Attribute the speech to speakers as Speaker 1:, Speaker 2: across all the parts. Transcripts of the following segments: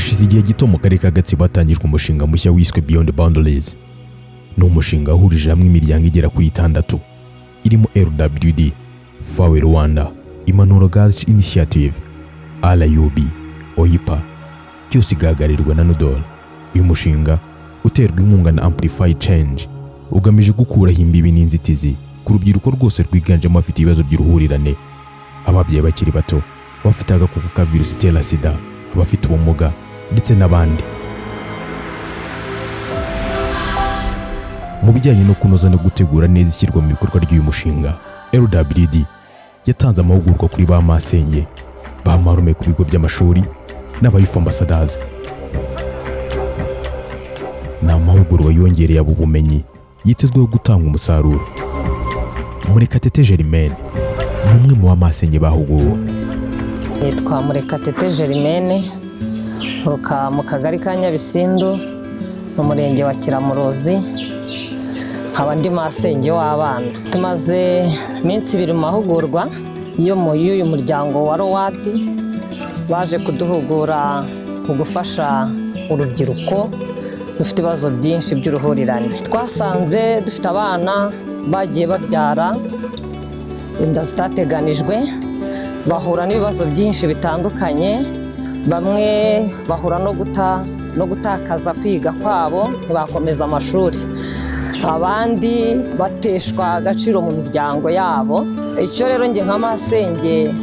Speaker 1: Hashize igihe gito mu karere ka Gastibo hatangijwe umushinga mushya wiswe Beyond Boundaries. Ni umushinga wahurije hamwe imiryango igera kuri 6 irimo LWD, FAO Rwanda, Impanuro Girls Initiative, RUB, OIPA, cyose igahagararirwa na Nodol. Uyu mushinga uterwa inkunga na Amplify Change ugamije gukuraho imbibi n'inzitizi ku rubyiruko rwose rwiganjemo afite ibibazo by'uruhurirane, ababyeyi bakiri bato bafite agakoko ka virusi itera sida, abafite ubumuga ndetse n'abandi. Mu bijyanye no kunoza no gutegura neza ishyirwa mu bikorwa ry'uyu mushinga, LWD yatanze amahugurwa kuri ba Masenge, ba marume ku bigo by'amashuri n'abayufu ambassadors. Ni amahugurwa yongereye abo bumenyi yitezweho gutanga umusaruro. Murekatete Germaine ni umwe mu ba Masenge bahuguwe.
Speaker 2: Nitwa Murekatete Germaine, nturuka mu kagari ka Nyabisindu mu murenge wa Kiramuruzi, nkaba ndi Masenge w'abana. Tumaze iminsi 2 mu mahugurwa y'uyu muryango wa ROWAD, baje kuduhugura ku gufasha urubyiruko rufite ibibazo byinshi by'uruhurirane. Twasanze dufite abana bagiye babyara inda zitateganijwe, bahura n'ibibazo byinshi bitandukanye. Bamwe bahura no gutakaza kwiga kwabo, ntibakomeza amashuri. Abandi bateshwa agaciro mu miryango yabo. Icyo rero nge nka Masenge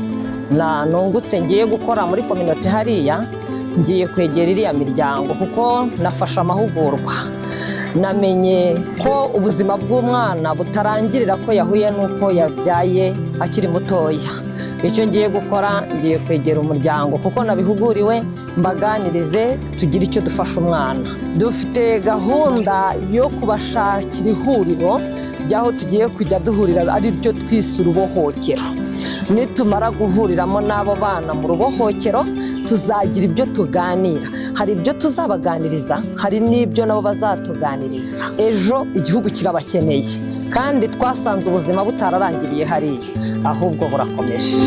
Speaker 2: nungutse ngiye gukora muri community hariya, ngiye kwegera iriya miryango kuko nafasha amahugurwa. Namenye ko ubuzima bw'umwana butarangirira ko yahuye n'uko yabyaye akiri mutoya. Icyo ngiye gukora, ngiye kwegera umuryango kuko nabihuguriwe, mbaganirize tugire icyo dufasha umwana. Dufite gahunda yo kubashakira ihuriro ry'aho tugiye kujya duhurira, ari ryo twise urubohokero. Nitumara guhuriramo n'abo bana mu rubohokero, tuzagira ibyo tuganira. Hari ibyo tuzabaganiriza, hari n'ibyo nabo bazatuganiriza. Ejo igihugu kirabakeneye, kandi twasanze ubuzima butararangiriye hariya, ahubwo burakomeje.